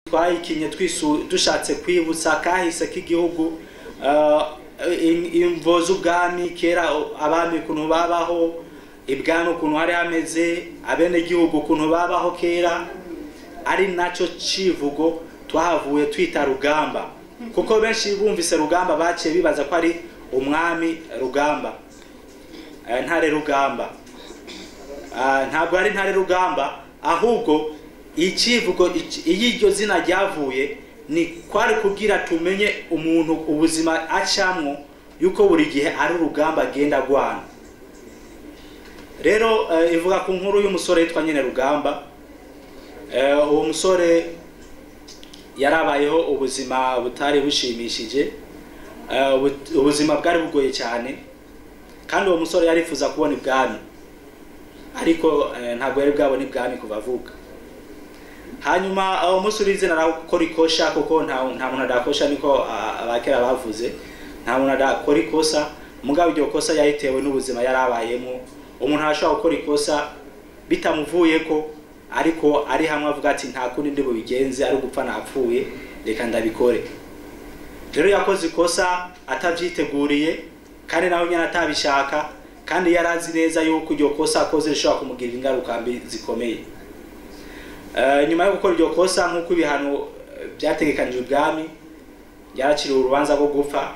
twayikinye dushatse kwibutsa kahise k'igihugu imvo z'ubwami kera abami kuntu babaho ibwami kuntu hari hameze abene gihugu kuntu babaho kera ari naco civugo twahavuye twita Rugamba kuko benshi bumvise Rugamba baciye bibaza ko ari umwami Rugamba Ntare Rugamba ntabwo ari Ntare Rugamba ahubwo ikivugo iyiryo zina ryavuye ni kwari kugira tumenye umuntu ubuzima acamwo yuko buri gihe ari urugamba agenda gwana. Rero ivuga ku nkuru y'umusore yitwa nyene Rugamba. Uwo musore yarabayeho ubuzima butari bushimishije, ubuzima bwari bugoye cyane, kandi uwo musore yarifuza kubona ibwami, ariko ntabwo yari bwabona ibwami kuva avuka. Hanyuma aho musuri izina arakora ikosha kuko nta muntu adakosha niko abakera bavuze, nta muntu adakora ikosa, mugabo iryo kosa yahitewe n'ubuzima yarabayemo. Umuntu arashobora gukora ikosa bitamuvuye ko, ariko ari hamwe avuga ati nta kundi ndi bubigenze, ari gupfa napfuye reka ndabikore. Rero yakoze ikosa atavyiteguriye kandi nawe nyana atabishaka, kandi yarazi neza yuko iryo kosa akoze rishobora kumugirira ingaruka mbi zikomeye. Nyuma yo gukora iryo kosa nk'uko ibihano byategekanijwe ubwami, yaraciriwe urubanza rwo gupfa,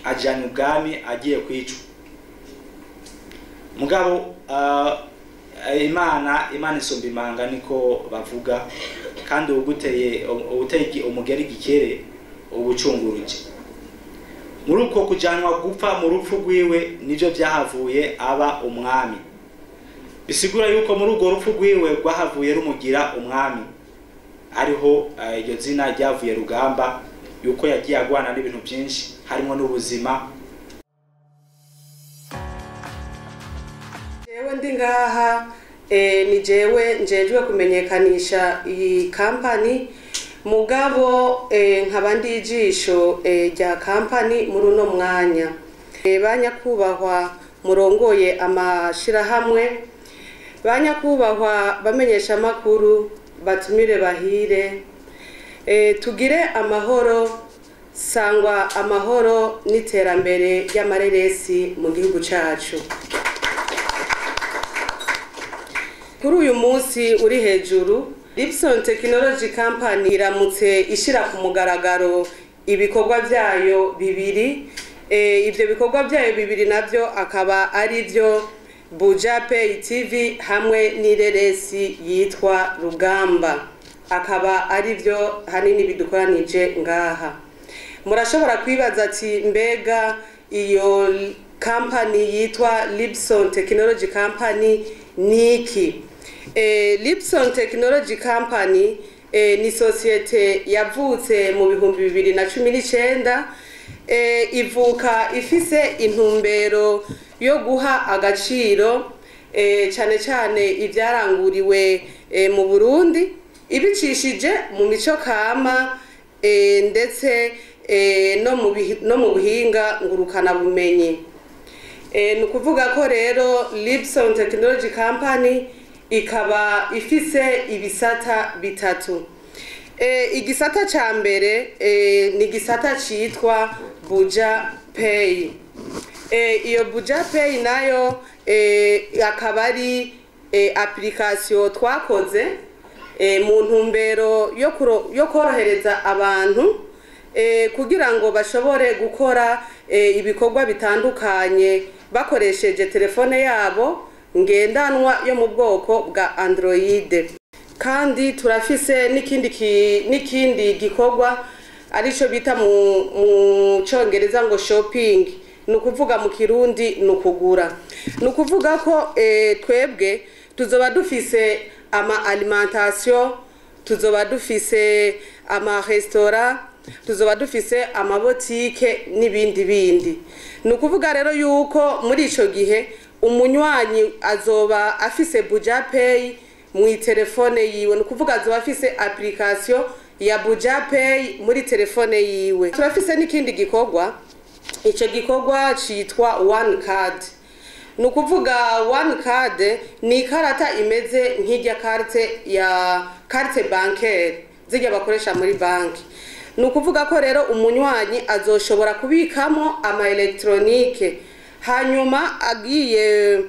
ajyanye ubwami agiye kwicwa. Mugabo Imana isumba imanga niko bavuga, kandi uguteye umugeri gikere ubucunguruje. Muri uko kujanwa gupfa mu rupfu rwiwe nivyo byahavuye aba umwami. Bisigura yuko muri urwo rupfu rwiwe rwahavuye rumugira umwami, ariho iryo zina ryavuye Rugamba, yuko yagiye agwana n'ibintu byinshi harimo n'ubuzima. Jewe ndi ngaha ni jewe njejwe kumenyekanisha iyi kampani, mugabo nkabandi ijisho rya kampani muri uno mwanya. Banyakubahwa murongoye amashirahamwe, banyakubahwa bamenyesha makuru, batumire bahire, tugire amahoro, sangwa amahoro n'iterambere ry'amareresi mu gihugu cacu. Kuri uyu munsi uri hejuru, Lipson Technology Company iramutse ishira ku mugaragaro ibikorwa byayo bibiri. Ibyo bikorwa byayo bibiri navyo akaba ari byo Buja Pay TV hamwe n'ireresi yitwa Rugamba, akaba ari byo hanini bidukoranije ngaha. Murashobora kwibaza ati mbega iyo company yitwa Lipson Technology Company niki? Lipson Technology Company ni societe yavutse mu 2019, ivuka ifise intumbero yo guha agaciro cyane cyane ibyaranguriwe mu Burundi, ibicishije mu mico kama ndetse no mu buhinga ngurukana bumenyi. Nukuvuga ko rero Lipson Technology Company ikaba ifise ibisata bitatu. Igisata ca mbere ni gisata citwa Buja Pay. Iyo Buja Pay nayo akaba ari application twakoze mu ntumbero yo korohereza abantu kugira ngo bashobore gukora ibikorwa bitandukanye bakoresheje telefone yabo ngendanwa yo mu bwoko bwa Android. Kandi turafise n'ikindi gikorwa arico bita mu Congereza ngo shopping, nukuvuga mu Kirundi nukugura. Nukuvuga ko twebwe tuzoba dufise ama alimentation, tuzoba dufise ama restaurant, tuzoba dufise ama boutique n'ibindi bindi. Nukuvuga rero yuko muri ico gihe umunywanyi azoba afise Buja Pay mu telefone yiwe, nukuvuga azoba afise application ya Buja Pay muri telefone yiwe. Turafise n'ikindi gikorwa, ico gikorwa citwa One Card. Nukuvuga One Card ni karata imeze nk'ijya carte ya carte bancaire, zijya bakoresha muri banki. Ni ukuvuga ko rero umunywanyi azoshobora kubikamo ama electronique, hanyuma agiye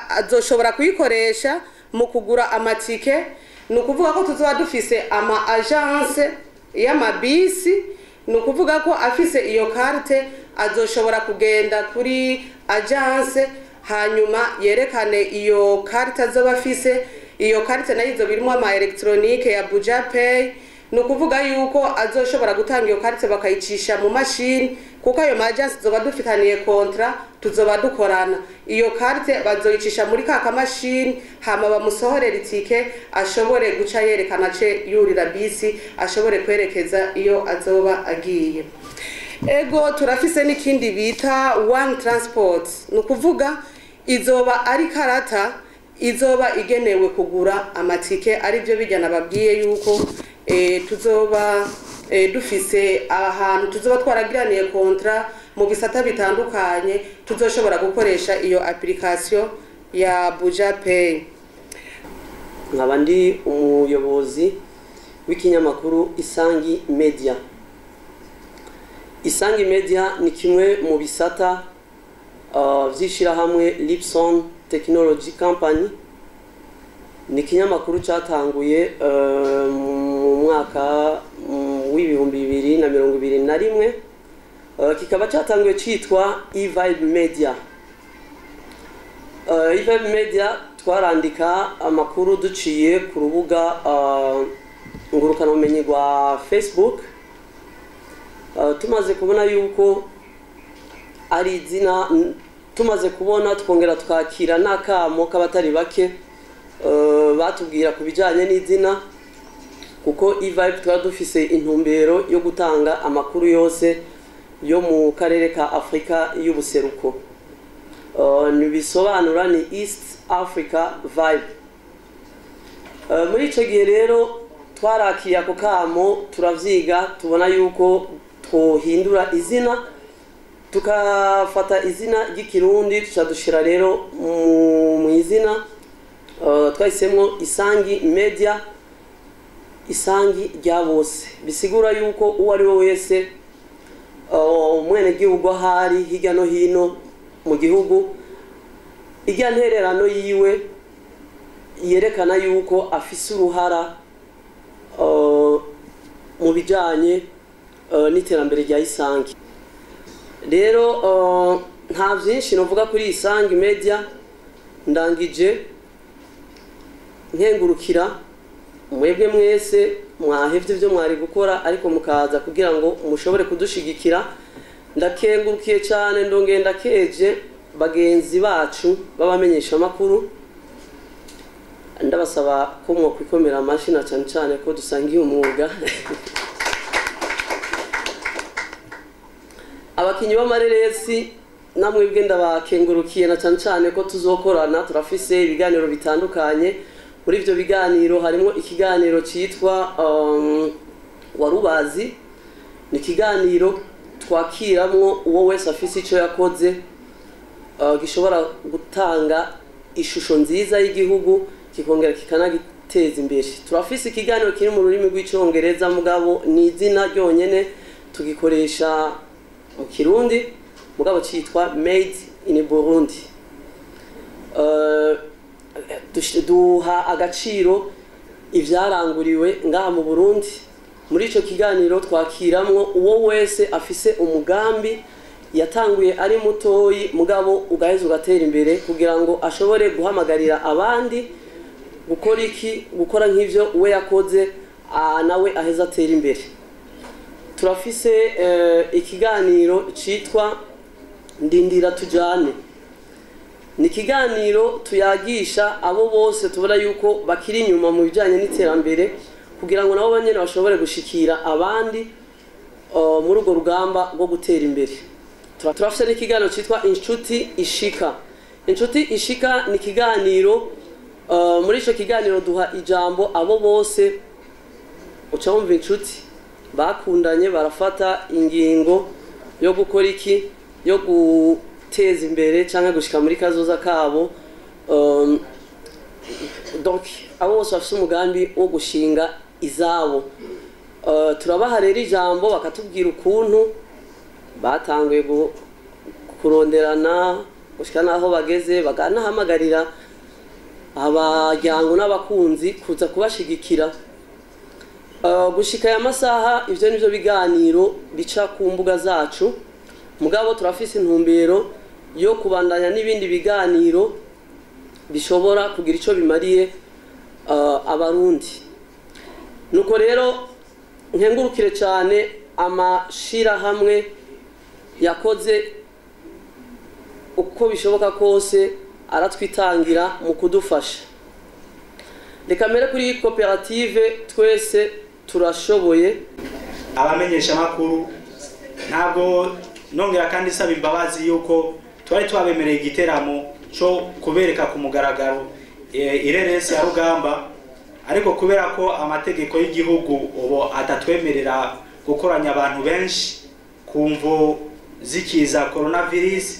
azoshobora kuyikoresha mu kugura amatike. Ni ukuvuga ko tuzoba dufise ama agence y'amabisi, ni ukuvuga ko afise iyo carte azoshobora kugenda kuri agence hanyuma yerekane iyo carte azoba afise. Iyo carte nayo izo birimo ama electronique ya Buja Pay. Ni ukuvuga yuko azoshobora gutanga iyo carte bakayicisha mu mashini, kuko ayo agence zoba dufitaniye kontra, tuzoba dukorana. Iyo carte bazoyicisha muri ka mashini hama bamusohorera itike, ashobore guca yerekana ce yurira bisi, ashobore kwerekeza iyo azoba agiye. Ego turafise n'ikindi bita One Transport. Ni ukuvuga izoba ari karata izoba igenewe kugura amatike, ari byo bijyana babwiye yuko tuzoba dufise ahantu tuzoba twaragiraniye kontra mu bisata bitandukanye, tuzoshobora gukoresha iyo application ya Buja Pay. Nkaba ndi umuyobozi w'ikinyamakuru Isangi Media. Isangi Media ni kimwe mu bisata vy'ishirahamwe Lipson Technology Company. Ni ikinyamakuru cyatanguye mu mwaka w'2021, kikaba cyatanguye cyitwa eVibe Media. eVibe Media twarandika amakuru duciye ku rubuga ngurukana ubumenyi rwa Facebook. Tumaze kubona yuko ari izina, tumaze kubona twongera twakira n'akamo k'abatari bake batubwira ku bijyanye n'izina, kuko eVibe twari dufise intumbero yo gutanga amakuru yose yo mu karere ka Afrika y'ubuseruko. Nibisobanura ni East Africa Vibe. Muri icyo gihe rero twarakiye ako kamo, turavyiga, tubona yuko twohindura izina, tukafata izina ry'ikirundi tucadushira rero mu izina twahisemo Isangi Media, Isangi rya bose. Bisigura yuko uwo ari we wese umwene gihugu ahari hirya no hino mu gihugu, irya ntererano yiwe yerekana yuko afise uruhara mu bijanye n'iterambere rya Isangi. Rero nta byinshi novuga kuri Isangi Media, ndangije nkengurukira mwebwe mwese mwahevye ibyo mwari gukora ariko mukaza kugira ngo mushobore kudushigikira. Ndakengurukiye cyane, ndongeye ndakeje bagenzi bacu babamenyesha makuru, ndabasaba ko mwokwikomera amashi na cyane cyane ko dusangiye umwuga. Abakinyi b'amareresi namwebwe ndabakengurukiye na cyane cyane ko tuzokorana, turafise ibiganiro bitandukanye. Muri ivyo biganiro harimo ikiganiro cyitwa Warubazi. Ni ikiganiro twakiramwo uwo wese afise icyo yakoze gishobora gutanga ishusho nziza y'igihugu, kikongera kikanagiteza imbere. Turafise ikiganiro kiri mu rurimi rw'icyongereza, mugabo ni izina ryonyene tugikoresha mu Kirundi, mugabo cyitwa Made in Burundi. Duha agaciro ivyaranguriwe ngaha mu Burundi. Muri ico kiganiro twakiramwo uwo wese afise umugambi yatanguye ari mutoyi, mugabo ugaheza ugatera imbere kugira ngo ashobore guhamagarira abandi gukora nk'ivyo we yakoze, nawe aheza atera imbere. Turafise ikiganiro citwa Ndindira Tujane. Ni ikiganiro tuyagisha abo bose tubona yuko bakiri inyuma mu bijyanye n'iterambere, kugira ngo nabo banyene bashobore gushikira abandi muri urwo rugamba rwo gutera imbere. Turafise n'ikiganiro cyitwa Inshuti Ishika. Inshuti Ishika ni ikiganiro, muri ico kiganiro duha ijambo abo bose uca wumva inshuti bakundanye barafata ingingo yo gukora iki, yo guteza imbere cyangwa gushika muri kazoza kabo. Donc abo bose bafite umugambi wo gushinga izabo. Turabaha rero ijambo bakatubwira ukuntu batanguye kuronderana gushika naho bageze, baganahamagarira abajyango n'abakunzi kuza kubashigikira. Gushika ya masaha ivyo nivyo biganiro bica ku mbuga zacu, mugabo turafise intumbero yo kubandanya n'ibindi biganiro bishobora kugira ico bimariye abarundi. Nuko rero nkengurukire cyane amashira hamwe yakoze uko bishoboka kose aratwitangira mu kudufasha. Reka mbere kuri koperative twese turashoboye. Abamenyesha makuru ntabwo nongera kandi saba imbabazi yuko twari twabemereye igiteramo cyo kubereka ku mugaragaro ireresi ya Rugamba, ariko kubera ko amategeko y'igihugu ubo atatwemerera gukoranya abantu benshi kumvo zikiza coronavirus,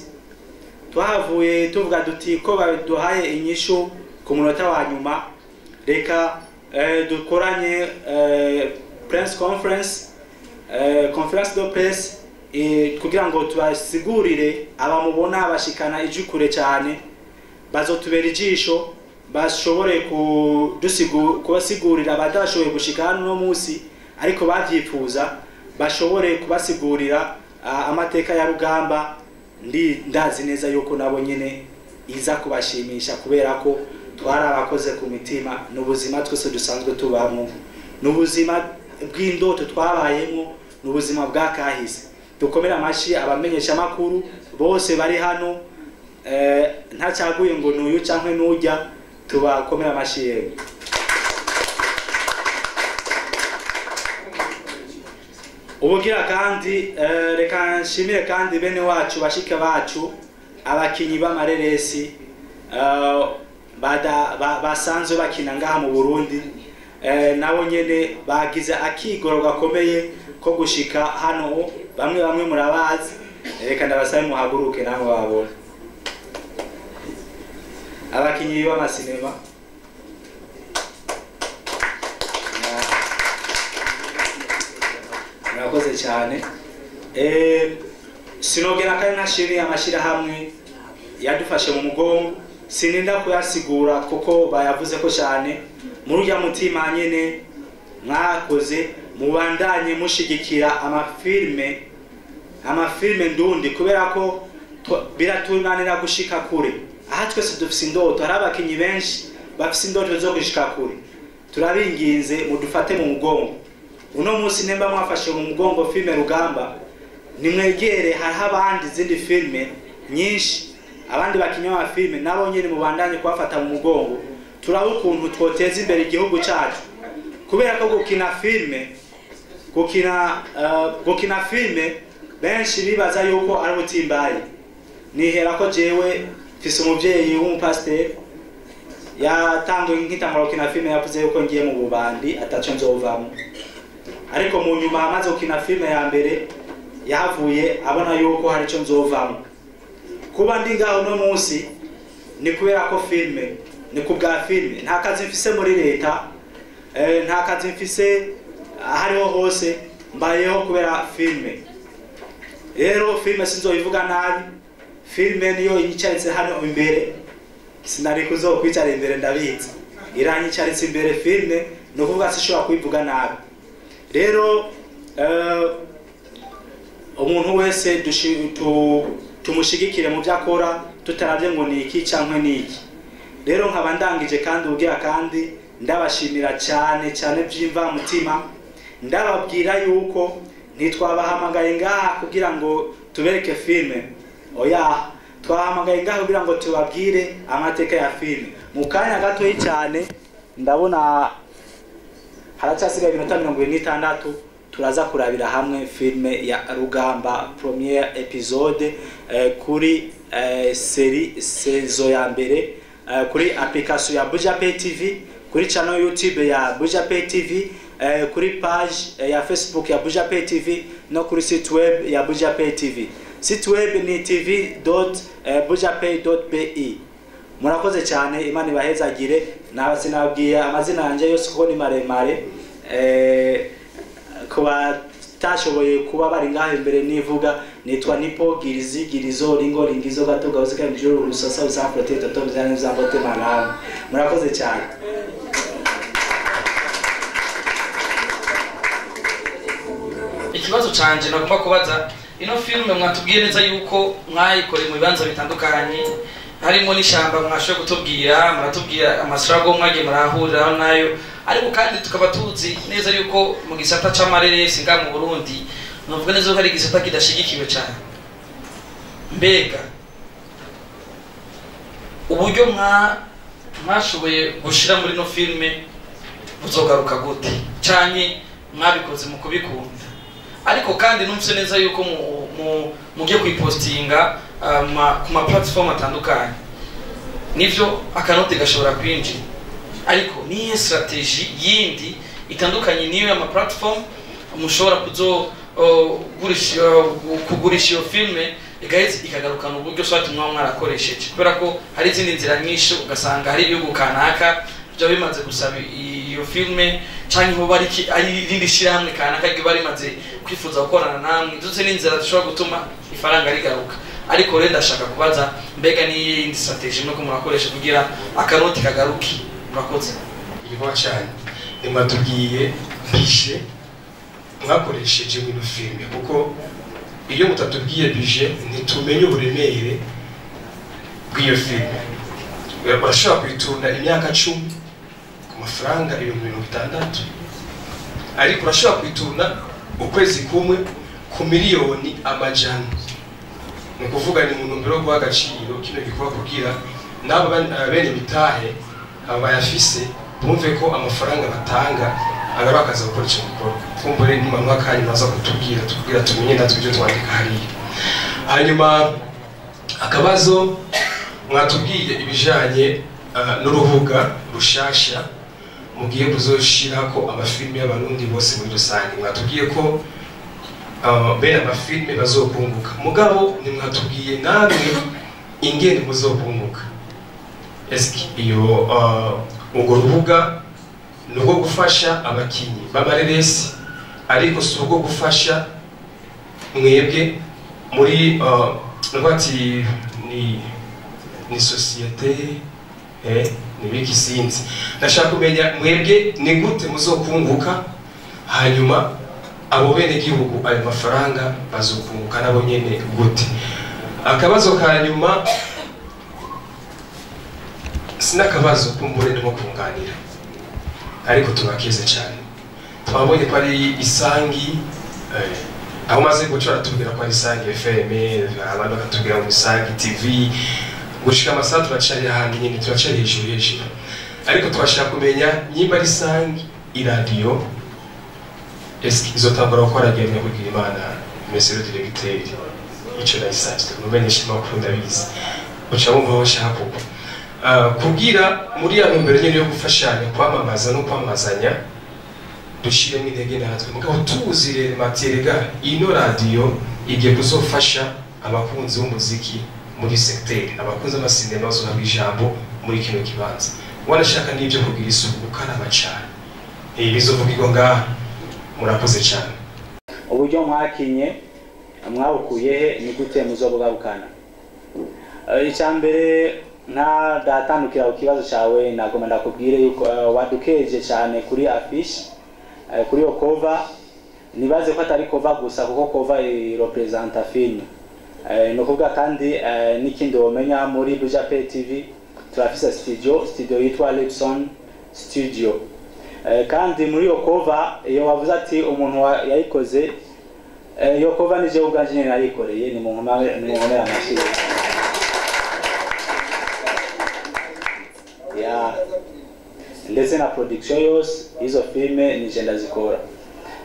twahavuye tuvuga duti ko baduhaye inyishu ku munota wa nyuma, reka dukoranye press conference de presse kugira ngo tubasigurire abamubona bashikana ijukure cyane, bazotubera ijisho, bashobore kubasigurira badashoboye gushika hano no munsi ariko bavyifuza, bashobore kubasigurira amateka ya Rugamba. Ndazi neza yuko nabo nyene iza kubashimisha kubera ko twari abakoze ku mitima n'ubuzima twese dusanzwe tubamo, n'ubuzima bw'indoto twabayemo, n'ubuzima bwa kahise. Dukomera amashi abamenyesha makuru bose bari hano, ntacyaguye ngo nuyu cyangwa nujya, tubakomera amashi yewe. Ubugira kandi reka nshimire kandi bene wacu bashika bacu abakinyi b'amareresi basanzwe bakina ngaha mu Burundi, nabo nyene bagize akigoro gakomeye ko gushika hano, bamwe murabazi, reka ndabasabe muhaguruke nabo babona. Abakinyi b'amasinema murakoze cyane. Sinogera kandi nashiriye amashira hamwe yadufashe mu mugongo, sininda kuyasigura kuko bayavuze ko cyane. Muri ujya mutima nyene mwakoze mubandanye mushigikira amafilme ndundi, kubera ko biratunanira gushika kure. Aha twese dufise indoto, hari abakinyi benshi bafise indoto zo gushika kure. Turabinginze mudufate mu mugongo. Uno munsi nemba mwafashe mu mugongo filme Rugamba, nimwegere hari abandi zindi filme nyinshi, abandi bakinyi ba filme nabo nyene mubandanye kwafata mu mugongo. Turabe ukuntu twoteza imbere igihugu cyacu, kubera ko gukina filme benshi bibaza yuko ari ubutimbaye. Nihera ko jewe mfise umuvyeyi w'umupasiteri yatanguye nk'itamaro kina filme, yavuze yuko ngiye mu bubandi ataco nzovamo, ariko mu nyuma amaze gukina filme ya mbere yahavuye abona yuko hari ico nzovamo. Kuba ndi ngaho no munsi ni kubera ko filme, ni kubwa filme. Nta kazi mfise muri leta, nta kazi mfise ahariho hose, mbayeho kubera filme. Rero filme sinzoyivuga nabi, filme niyo inyicaritse hano imbere, sinari kuzokwicara imbere ndabizi, iranyicaritse imbere filme, no kuvuga sishobora kuyivuga nabi. Rero umuntu wese tumushigikire mu byakora, tutaravye ngo ni iki cyangwa ni iki. Rero nkaba ndangije kandi ubugira kandi ndabashimira cyane byimva mutima, ndababwira yuko ntitwabahamagaye ngaha kugira ngo tubereke filme, oya, twahamagaye ngaha kugira ngo tubabwire amateka ya filme. Mu kanya gato cyane ndabona haracyasigaye iminota 26, turaza kurabira hamwe filme ya Rugamba premiere episode kuri saison ya mbere, kuri application ya Buja Pay TV, kuri channel YouTube ya Buja Pay TV, kuri page ya Facebook ya Buja Pay TV, no kuri site web ya Buja Pay TV. Site web ni tv.bujapay.pe. Murakoze cyane, Imana ibahezagire. Nabasinabwiye amazina yanje yose kuko ni maremare, kuba tashoboye kuba bari ngaho imbere nivuga nitwa Nipo Girizi Girizo Ringo Ringizo gato gahuzika mjuru rusasa usamprote toto bizana uzambote manamu murakoze cyane. Ikibazo canje nagomba kubaza ino filme mwatubwiye neza yuko mwayikoreye mu bibanza bitandukanye harimo n'ishamba mwashoboye kutubwira muratubwira amasrago mwagiye murahuriraho nayo ariko kandi tukaba tuzi neza yuko mu gisata c'amareresi nga mu Burundi novuga neza ko ari gisata kidashigikiwe cyane. Mbega uburyo mwashoboye gushira muri no filme buzogaruka gute cyane mwabikoze mu kubikunda ariko kandi numvise neza yuko mugiye kwipostinga ku ma platform atandukanye nivyo akanote gashobora kwinjira ariko niye strategy yindi itandukanye niyo ya ma platform mushobora kugurisha iyo filme igaheze ikagarukana uburyo swati mwarakoresheje kubera ko hari izindi nzira nyinshi ugasanga hari ibihugu kanaka byo bimaze gusaba iyo filme cyangwa ho bari ari irindi shiramwe kanaka bari maze kwifuza gukorana namwe duze n'inzira zishobora gutuma ifaranga rigaruka ariko rero ndashaka kubaza mbega ni indi strategy no kumurakoresha kugira akanoti kagaruki murakoze. Ibo cyane nimatubwiye bije mwakoresheje mu filme kuko iyo mutatubwiye bije ntitumenye uburemere bw'iyo filme urashobora kwitunda imyaka 10 ku mafaranga 60,000 ariko urashobora kwitunda ukwezi kumwe ku miliyoni amajana ni kuvuga ni mu ntumbero yo agaciro kino gikuba kugira nabo bene bitahe abayafise bumve ko amafaranga batanga agara akaza gukora icyo gikorwa fumbure ni mama kandi maza kutubwira tumenye natwe ibyo twandika hariya. Hanyuma akabazo mwatubwiye ibijanye n'urubuga rushasha mugiye kuzoshira ko amafilme y'abarundi bose muri rusange mwatubwiye ko bene amafilme bazokunguka mugabo nimwatubwiye namwe ingene muzokunguka eski iyo urwo rubuga nugo gufasha abakinyi b'amareresi ariko si urugo gufasha mwebwe muri n'ubati ni societe ni biki sinzi ndashaka kumenya mwebwe ni gute muzokunguka hanyuma abo bene gihugu ayo mafaranga bazokunguka nabo nyene gute. Akabazo ka nyuma sinakabazo kumbure ndimo kunganira ariko tubakeze cyane twabonye ko ari Isangi aho maze gucora tubwira ko ari Isangi FM abantu bakatubwira mu Isangi TV gushika amasaha turacari handi nyine turacari hejuru ariko twashaka kumenya nyimba ari Isangi iradio eski izotangura gukora gende kugira Imana monsieur le directeur ico na Isangi tumenyesha makuru ndabizi uca wumva bashaka kugira muri ya mbere nyine yo gufashanya kwamamaza no kwamazanya dushiremo intege natwe mugabo tuzi rero materiga ino radio igiye kuzofasha abakunzi b'umuziki muri secteur abakunzi amasinema bazohabwa ijambo muri kino kibanza wanashaka n'ibyo kugira isuku karaba cyane bizovugirwa ngaha murakoze cyane. Uburyo mwakinye mwabukuye ni gute muzobugarukana icyambere nta datandukira ku kibazo cyawe nagomba ndakubwire yuko wadukeje cyane kuri affiche kuri yo cover nibaze ko atari cover gusa kuko cover representa film no kuvuga kandi n'ikindi womenya muri Buja Pay TV turafise studio yitwa Lipson Studio kandi muri yo cover iyo wavuze ati umuntu yayikoze yo cover nije ubwanje nyine nayikoreye ni mu nkomera amashyi ndetse na production yose izo filme nije ndazikora.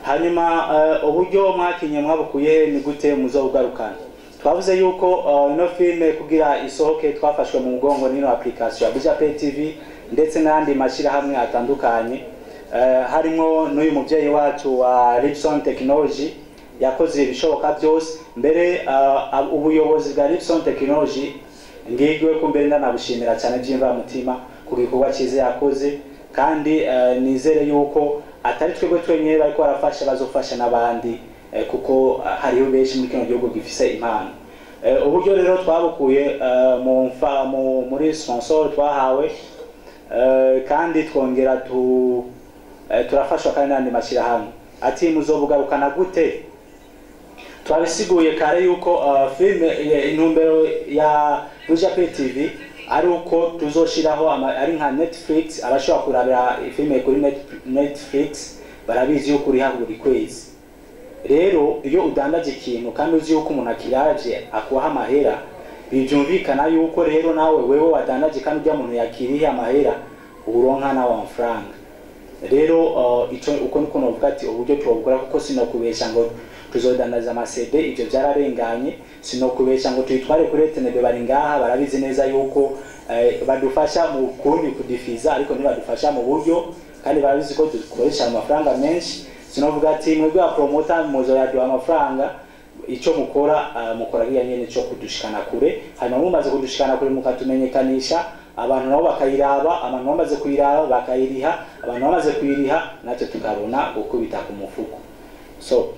Hanyuma uburyo mwakinye mwabukuye ni gute muzobugarukana twavuze yuko ino filme kugira isohoke twafashwe mu mugongo n'ino application ya Buja Pay TV ndetse n'andi mashira hamwe atandukanye harimo n'uyu muvyeyi wacu wa Lipson Technology yakoze ibishoboka byose mbere ubuyobozi bwa Lipson Technology ngigwe kumbere ndanabushimira cyane byimva mutima ku gikorwa cyiza yakoze kandi nizere yuko atari twebwe twenyine bariko barafasha bazofasha n'abandi kuko hariho benshi muri kino gihugu gifise impano. Uburyo rero twabukuye muri sponsor twahawe kandi twongera turafashwa kandi n'andi mashirahamwe. Ati muzobugarukana gute? Twabisiguye kare yuko filme intumbero ya Buja Pay TV ari uko tuzoshiraho ari nka Netflix, abashobora kurabira filme kuri Netflix barabizi yuko uri buri kwezi. Rero iyo udandaje ikintu kandi uzi yuko umuntu akiraje akuha amahera, bivyumvikana yuko rero nawe wewe wadandaje kandi ujya muntu yakiriye amahera uronka nawe amafaranga. Rero ico uko niko novuga ati uburyo twobukora kuko sinokubesha ngo tuzodandaza amasede, ivyo byararenganye. Sinokubesha ngo tuyitware kuri Etenebe bari ngaha barabizi neza yuko badufasha mu kundi kudifiza, ariko ntibadufasha mu buryo kandi barabizi ko dukoresha amafaranga menshi. Sinovuga ati mwebwe wa promoter muzo yaduha amafaranga, ico mukora nyene cyo kudushikana kure, hanyuma mumaze kudushikana kure mukatumenyekanisha, abantu nabo bakayiraba, abantu bamaze kuyiraba bakayiriha, abantu bamaze kuyiriha natwe tukabona gukubita ku mufuko. So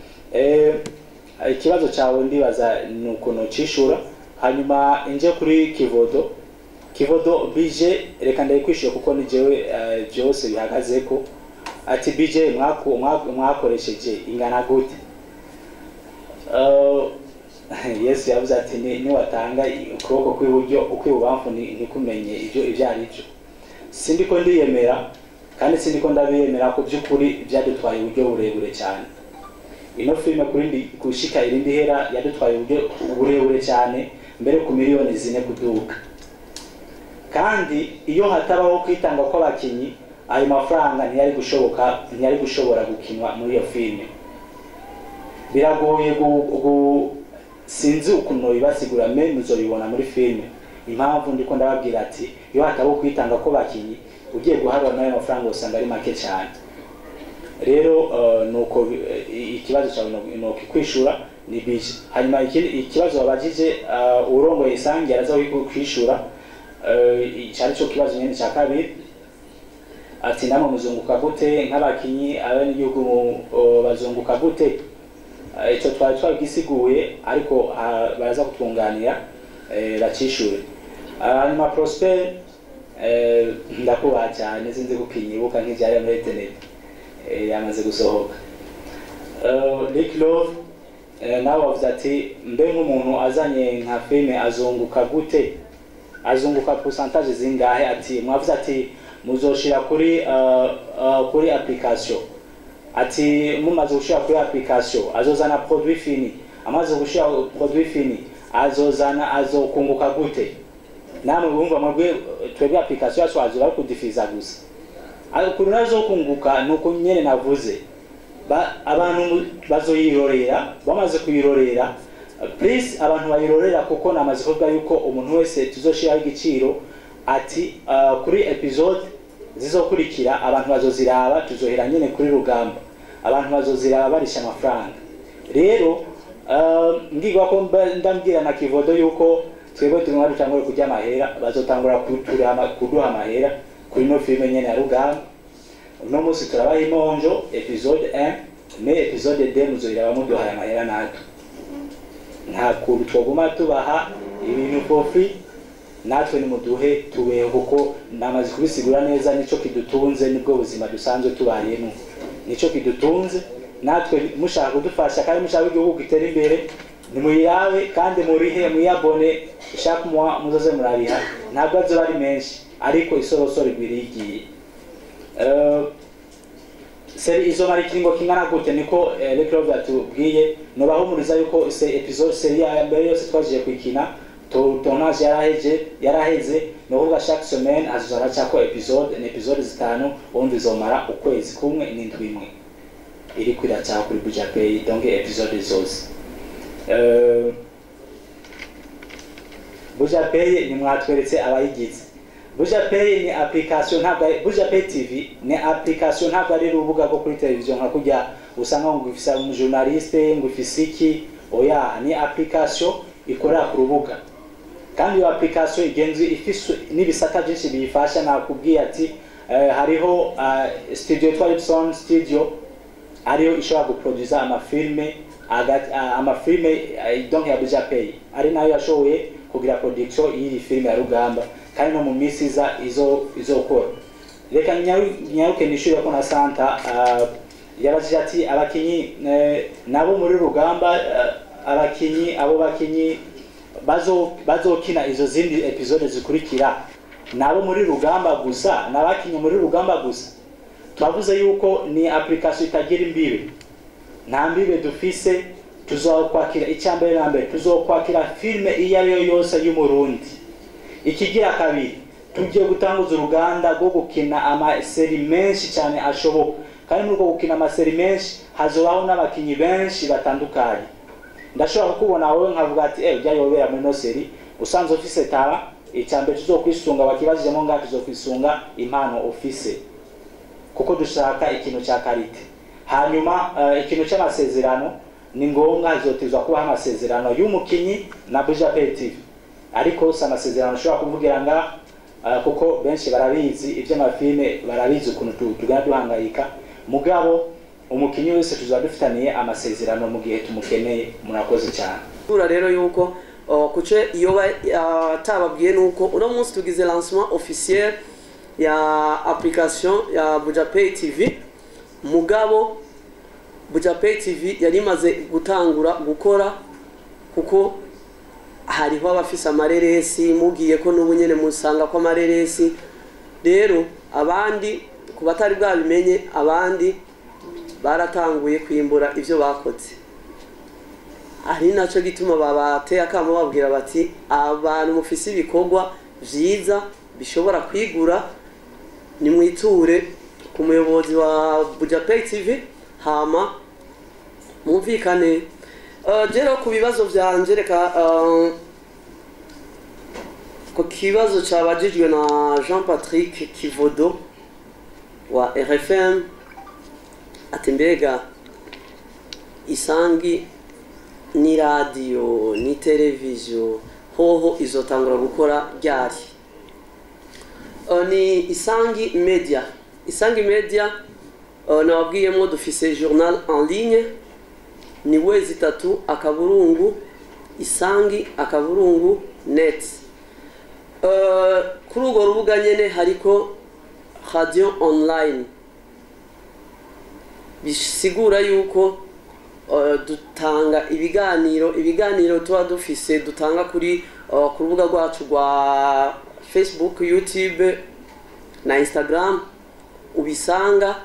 ikibazo cyawe ndibaza nuko no cishura. Hanyuma inje kuri Kivodo bije reka ndayikwishyura kuko ni jewe byose bihagaze ko. Ati bije mwakoresheje ingana gute? Yes, yavuze ati ni watanga ukuboko kw'iburyo ukwibubamfu ni kumenye ibyo ari byo. Sindiko ndiyemera kandi sindiko ndabiyemera ko by'ukuri byadutwaye uburyo burebure cyane. Ino filme kuri kushika irindi hera yadutwaye uburyo burebure cyane, mbere ku miliyoni 4 kuduka. Kandi iyo hatabaho kwitanga kw'abakinyi, ayo mafaranga ntiyari gushobora gukinwa muri iyo filme. Biragoye sinzi ukuntu bibasigura muzobibona muri filme. Impamvu ndiko ndababwira ati iyo hatabaho kwitanga kw'abakinyi ugiye guharura nayo mafaranga usanga ari make cyane. Rero nuko ikibazo cyawe no kwishura ni bije. Hanyuma ikibazo wabajije urongoye Isange araza kwishura cyari cyo kibazo nyene cya kabiri. Ati namwe muzunguka gute nk'abakinyi abene igihugu bazunguka gute? Ico twagisiguye ariko baraza kutunganira bacishura. Hanyuma Prosper ndakubaha cyane sinzi gukinyibuka nk'ibyari muri internet yamaze gusohoka. Rick Love nawe wavuze ati mbe nk'umuntu azanye nka filme azunguka gute? Azunguka pourcentage zingahe? Ati mwavuze ati muzoshira kuri application. Ati mumaze gushira kuri application azozana produit fini, amaze gushira produit fini azokunguka gute? Namwe bumva mwebwe twebwe application yacu azoba kudifiza gusa. Ariko nazo kunguka nuko nyene navuze abantu bazoyirorera, bamaze kuyirorera please abantu bayirorera kuko namaze kuvuga yuko umuntu wese tuzoshiraho igiciro. Ati kuri episode zizokurikira abantu bazoziraba tuzohera nyene kuri Rugamba, abantu bazoziraba barisha amafaranga. Rero ngigwa ko ndambwira na Kivodo yuko twebwe turimo dutangura kujya amahera, bazotangura kuduha amahera kuri no filme nyene ya Rugamba. Uno munsi turabaha imonjo episode 1 me episode 2 muzohera bamuduha amahera nato. Nta kuntu twoguma tubaha ibintu for free, natwe ni muduhe tubeho kuko namaze kubisigura neza nico kidutunze, nibwo buzima dusanzwe tubayemo, nico kidutunze. Natwe mushaka kudufasha kandi mushaka igihugu gitera imbere, ni muyawe kandi murihe muyabone shaka muzoze murariha, ntabwo azoba ari menshi ariko isorosoro birigiye. Seri izo mari kingo kingana gute niko Leclove atubwiye. Nobahumuriza yuko episode seri ya mbere yose twajije kwikina tournage yaraheze novuga chaque semaine azora cyako episode zitanu ubundi zomara ukwezi kumwe n'indwi imwe iri kwiracha kuri Buja Pay. Donc episode zose Buja Pay ni mwatweretse abayigize. Buja Pay ni application, ntabwo Buja Pay TV ni application, ntabwo ari urubuga rwo kuri televiziyo nka kujya usanga ngo ufisa umujournaliste ngo ufisiki. Oya, ni application ikorera ku rubuga kandi iyo application igenzi ifise n'ibisata byinshi biyifasha. Nakubwiye ati hariho studio yitwa Epson Studio ariyo ishobora guproduce amafilme donc ya Buja Pay ari nayo yashoboye kugira production y'iyi filme ya Rugamba kandi no mu minsi izokora. Reka nyaruke nishure ko na Santa yabajije ati abakinyi nabo muri Rugamba abo bakinyi bazokina izo zindi episode zikurikira nabo muri Rugamba gusa nabakinyi muri Rugamba gusa. Twavuze yuko ni application itagira imbibe, nta mbibe dufise. Tuzokwakira icyambere na mbere tuzokwakira filme iyo ariyo yose y'umurundi. Ikigira kabiri tugiye gutanguza uruganda rwo gukina amaseri menshi cyane ashoboka, kandi muri rwo gukina amaseri menshi hazobaho n'abakinyi benshi batandukanye. Ndashobora kukubona wowe nkavuga ati byayobera muri no seri usanze office tara icyambere tuzokwisunga bakibajijemo ngaho tuzokwisunga impano office kuko dushaka ikintu cya karite. Hanyuma ikintu cy'amasezerano ni ngombwa hazotizwa kuba amasezerano y'umukinyi na Buja Pay TV, ariko sa amasezerano ashobora kuvugira nga kuko benshi barabizi iby'amafilme barabizi ukuntu tugana duhangayika. Mugabo umukinyi wese tuzaba dufitaniye amasezerano mu gihe tumukeneye. Murakoze cyane. Tura rero yuko kuce iyo tababwiye nuko uno munsi tugize lancement officiel ya application ya Buja Pay TV. Mugabo Buja Pay TV yari imaze gutangura gukora kuko hariho abafise amareresi mugiye ko n'ubunyene musanga ko amareresi. Rero abandi ku batari bwabimenye abandi baratanguye kwimbura ivyo bakoze. Ari naco gituma babateye akamo babwira bati abantu mufise ibikorwa vyiza bishobora kwigura ni mwiture ku muyobozi wa Buja Pay TV hama mumvikane. Jero ku bibazo vyanje reka ko kibazo cyabajijwe na Jean Patrick Kivodo wa RFM ati mbega Isangi ni radio ni television hoho izotangura gukora ryari? Ni Isangi Media. Isangi Media nababwiyemo dufise journal en ligne ni wezi 3 akaburungu Isangi akaburungu net. Kuri urwo rubuga nyene hariko radio online, bisigura yuko dutanga ibiganiro tuba dufise dutanga kuri ku rubuga rwacu rwa Facebook, YouTube na Instagram. Ubisanga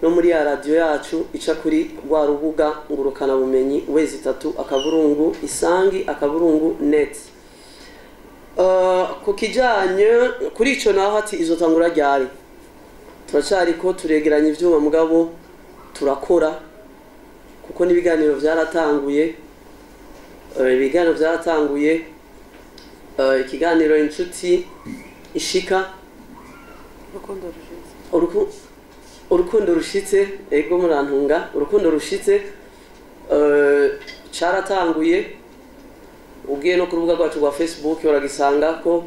no muri ya radio yacu ica kuri rwa rubuga ngurukana bumenyi wezi 3 akaburungu Isangi akaburungu net. Ku kijanye kuri ico naho ati izotangura ryari, turacari ko turegeranya ivyuma mugabo turakora kuko nibiganiro byaratanguye. Ibiganiro byaratanguye, ikiganiro inshuti ishika urukundo rushitse ego murantunga urukundo rushitse cyaratanguye. Ugiye no ku rubuga rwacu rwa Facebook uragisanga ko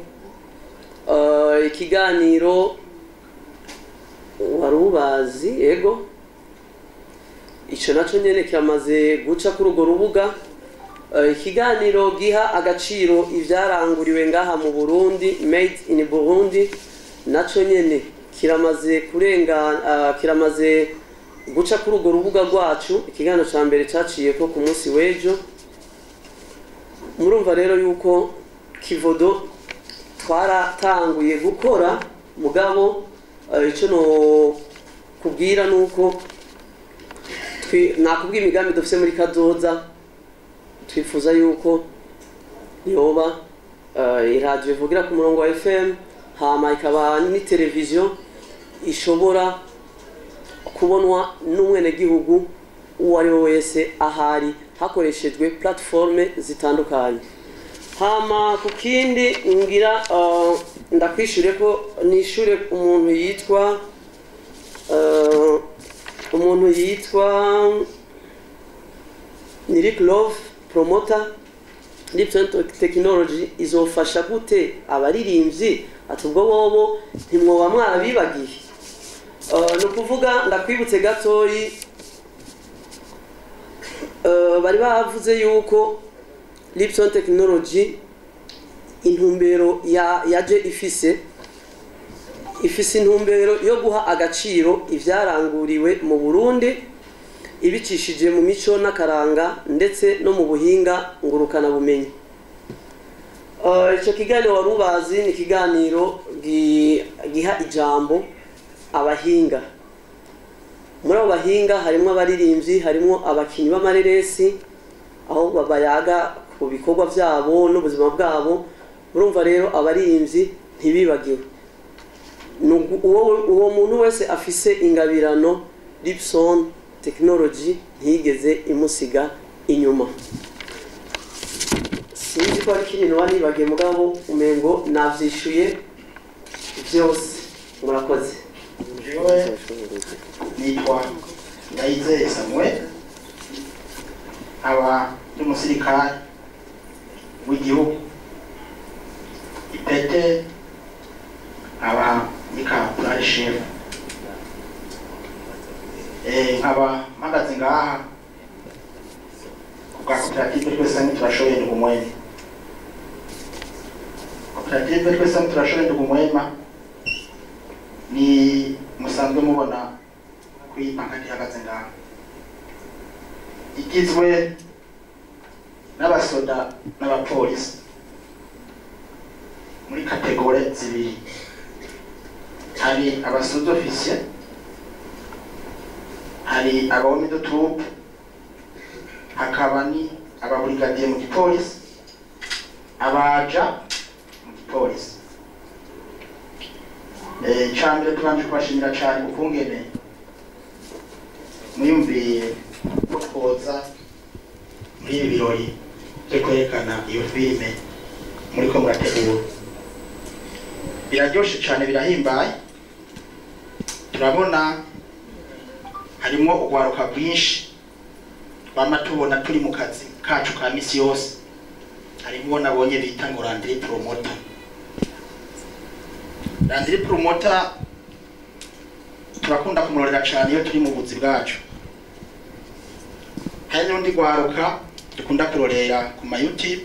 ikiganiro warubazi ego ico naco nyene cyamaze guca kuri urwo rubuga. Ikiganiro giha agaciro ivyaranguriwe ngaha mu Burundi, made in Burundi, naco nyene kiramaze kurenga kiramaze guca kuri urwo rubuga rwacu. Ikiganiro ca mbere caciye ko ku munsi w'ejo. Murumva rero yuko Kivodo twaratanguye gukora mugabo ico no kubwira nuko nakubwiye imigambi dufise muri kazoza. Twifuza yuko yoba radio ivugira ku murongo wa FM hama ikaba ni television ishobora kubonwa n'umwene gihugu uwo ari we wese ahari hakoreshejwe platforme zitandukanye. Hama kukindi ngira ndakwishure ko nishure umuntu yitwa Nirik Love promoter Lipson Technology izofasha gute abaririmbyi ati ubwo bobo ntimwoba mwarabibagiye. No kuvuga ndakwibutse gatoyi bari bavuze yuko Lipson Technology intumbero yaje ifise intumbero yo guha agaciro ivyaranguriwe mu Burundi ibicishije mu mico n'akaranga ndetse no mu buhinga ngurukana bumenyi. Ico kiganiro warubazi ni kiganiro giha ijambo abahinga. Muri abo bahinga harimo abaririmbyi, harimo abakinyi b'amareresi aho bayaga ku bikorwa byabo n'ubuzima bwabo. Murumva rero abaririmbyi ntibibagiwe. Uwo muntu wese afise ingabirano Lipson Technology ntigeze imusiga inyuma. Sinzi ko ari kintu wanibagiye mugabo umengo navyishuye byose. Murakoze. Jewe nitwa Ndayizeye Samuel, aba n'umusirikare w'igihugu ipete aba nikapurari shefu. Nkaba mpagaze ngaha kubwa koperative twese hamwe turashoboye ndugumwema. Koperative twese hamwe turashoboye ndugumwema ni musanzwe mubona kuri pankati ihagaze ngaha, igizwe n'abasoda n'abapolisi muri kategori zibiri. Hari abasoda ofisiye, hari abahomi do troupe, hakaba ni ababrigadier mu gipolisi, abaja mu gipolisi. Cyambere tubanje kubashimira cyane ukungene muyumviye ko twoza muri ibi birori byo kwerekana iyo filime muri ko murategura. Biraryoshe cyane, birahimbaye. Turabona harimo ugwaruka bwinshi twama tubona turi mu kazi kacu ka misi yose. Harimo nabonye bita ngo Landry Promoter. Landry Promoter turakunda kumurorera cyane iyo turi mu buzi bwacu. Hari n'undi gwaruka dukunda kurorera ku ma YouTube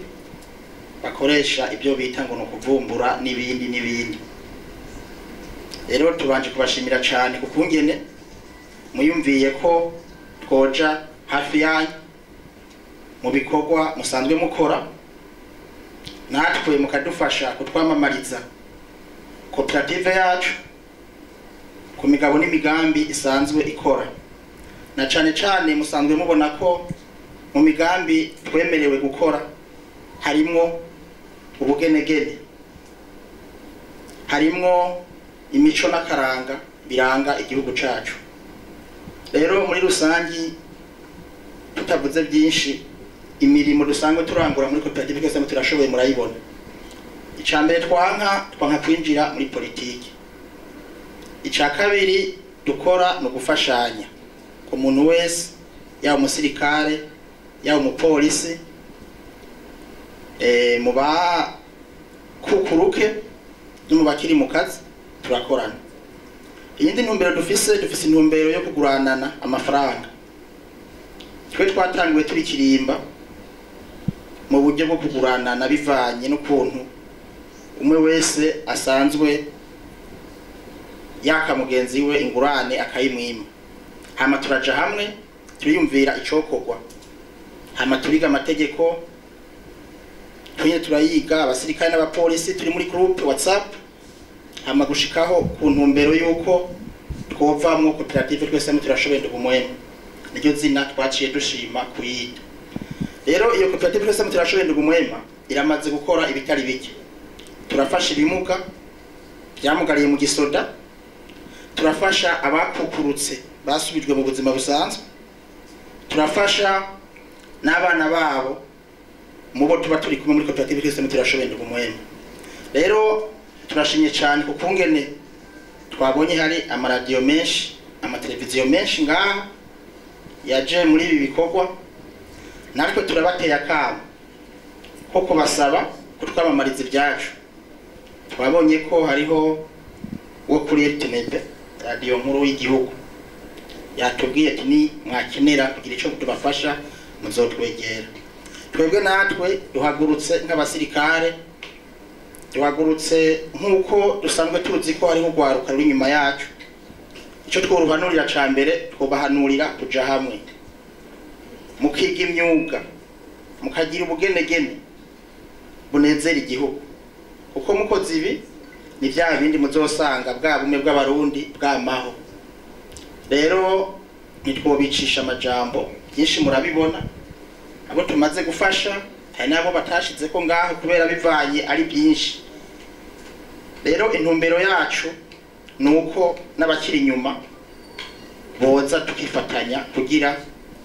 bakoresha ibyo bita ngo no kuvumbura n'ibindi. Rero tubanje kubashimira cyane kukungene muyumviye ko twoja hafi yanyu mu bikorwa musanzwe mukora, natwe mukadufasha kutwamamariza koperative yacu ku migabo n'imigambi isanzwe ikora. Na cyane musanzwe mubona ko mu migambi twemerewe gukora harimo ubugenegene, harimo imico n'akaranga biranga igihugu cacu. Rero muri rusangi tutavuze byinshi, imirimo dusangwe turangura muri koperative twese turashoboye murayibona. Icambere twanka kwinjira muri politiki. Ica kabiri dukora no gufashanya ku muntu wese, yaba umusirikare yaba umupolisi, muba kukuruke no mubakiri mu kazi turakorana. Iyindi ntumbero dufise intumbero yo kuguranana amafaranga. Twe twatangiwe turi kirimba mu buryo bwo kuguranana bivanye n'ukuntu umwe wese asanzwe yaka mugenzi we ingurane akayimwima. Hama turaja hamwe turiyumvira icokorwa, hama turiga amategeko, turayiga abasirikare n'abapolisi, turi muri group WhatsApp, hama gushikaho ku ntumbero yuko twovamwo koperative twese hamwe turashoboye ndugumwema. Niryo zina twaciye dushima kuyita. Rero iyo koperative twese hamwe turashoboye ndugumwema iramaze gukora ibitari bike. Turafasha ibimuga byamugariye mu gisoda, turafasha abakukurutse basubijwe mu buzima busanzwe, turafasha n'abana babo mubo tuba turi kumwe muri koperative twese hamwe turashoboye ndugumwema. Rero turashimye cyane kukungene twabonye hari amaradiyo menshi, amateleviziyo menshi ngaha yaje muri ibi bikorwa. Natwe turabateye akamo ko kubasaba kutwamamariza ibyacu. Twabonye ko hariho wo kuri RTNB radio nkuru y'igihugu yatubwiye ati ni mwakenera kugira ico tubafasha muzotwegera. Twebwe natwe duhagurutse nk'abasirikare, duhagurutse nk'uko dusanzwe tuzi ko hariho urwaruka ruri inyuma yacu. Ico tworuhanurira ca mbere twobahanurira kuja hamwe mukiga imyuga, mukagira ubugenegene bunezera igihugu, kuko mukoze ibi ni vya bindi muzosanga bwa bumwe bw'abarundi bwamaho. Rero nitwobicisha amajambo byinshi murabibona, abo tumaze gufasha hari nabo batashize ko ngaho kubera bivanye ari byinshi. Rero intumbero yacu nuko n'abakiri inyuma boza tukifatanya kugira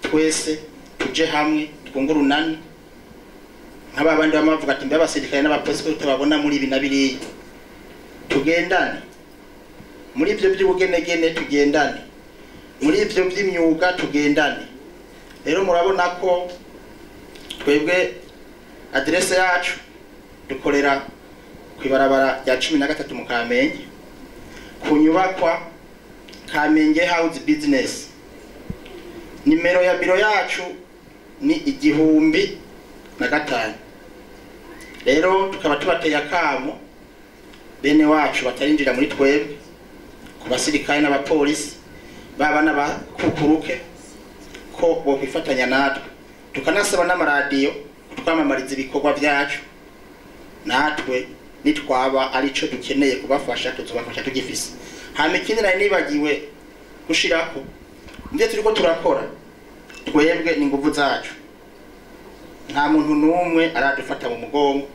twese tuje hamwe twungurunani nk'ababandi bamavuga ati mbe abasirikare n'abapolisi ko tutababona muri ibi na biriya, tugendane muri ibyo by'ubugenegene, tugendane muri ibyo by'imyuga, tugendane. Rero murabona ko twebwe adresse yacu dukorera kwibarabara rya 13 mu Kamenge ku nyubakwa Kamenge House Business. Nimero ya biro yacu ni 1005. Rero tukaba tubateye akamo bene wacu batarinjira muri twebwe, ku basirikare n'abapolisi baba n'abakukuruke ko bo kwifatanya natwe, tukanasaba n'amaradiyo twamamariza ibikorwa byacu. Natwe nitwaba arico dukeneye kubafasha tuzobafasha tugifise. Hama ikindi nari nibagiwe gushirako, mvye turiko turakora twebwe ni nguvu zacu, nta muntu numwe aradufata mu mugongo.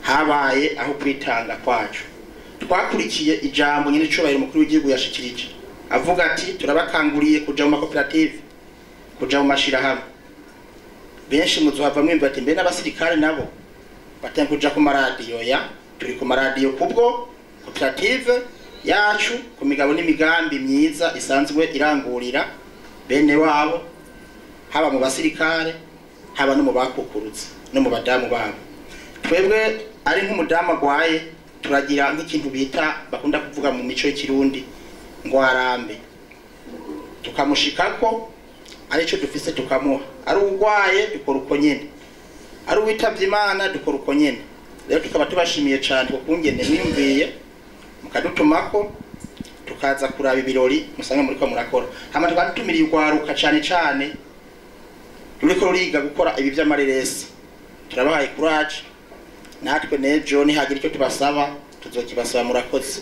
Habaye aho kwitanga kwacu, twakurikiye ijambo nyine cubahiro mukuru w'igihugu yashikirije avuga ati turabakanguriye kuja mu makoperative, kuja mu mashirahamwe. Benshi muzohava mwimba ati mbe n'abasirikare nabo batanga kuja ku maradiyo. Ya turi ku maradiyo kubwo koperative yacu ku migabo n'imigambi myiza isanzwe irangurira bene wabo, haba mu basirikare haba no mu bakukurutse no mu badamu babo. Twebwe ari nk'umudamu agwaye turagira nk'ikintu bita bakunda kuvuga mu mico y'ikirundi ngo arambe, tukamushikako arico dufise tukamuha. Ari ugwaye dukora uko nyene, ari witavye Imana dukora uko nyene. Rero tukaba tubashimiye cyane ko kungene mwimviye mukadutumako tukaza kuraba ibirori musanga muri ko murakora. Hama tukadutumiriye ugwaruka cyane ruriko ruriga gukora ibi by'amareresi. Turabahaye courage, natwe nejo nihagira icyo tubasaba tuzokibasaba. Murakoze.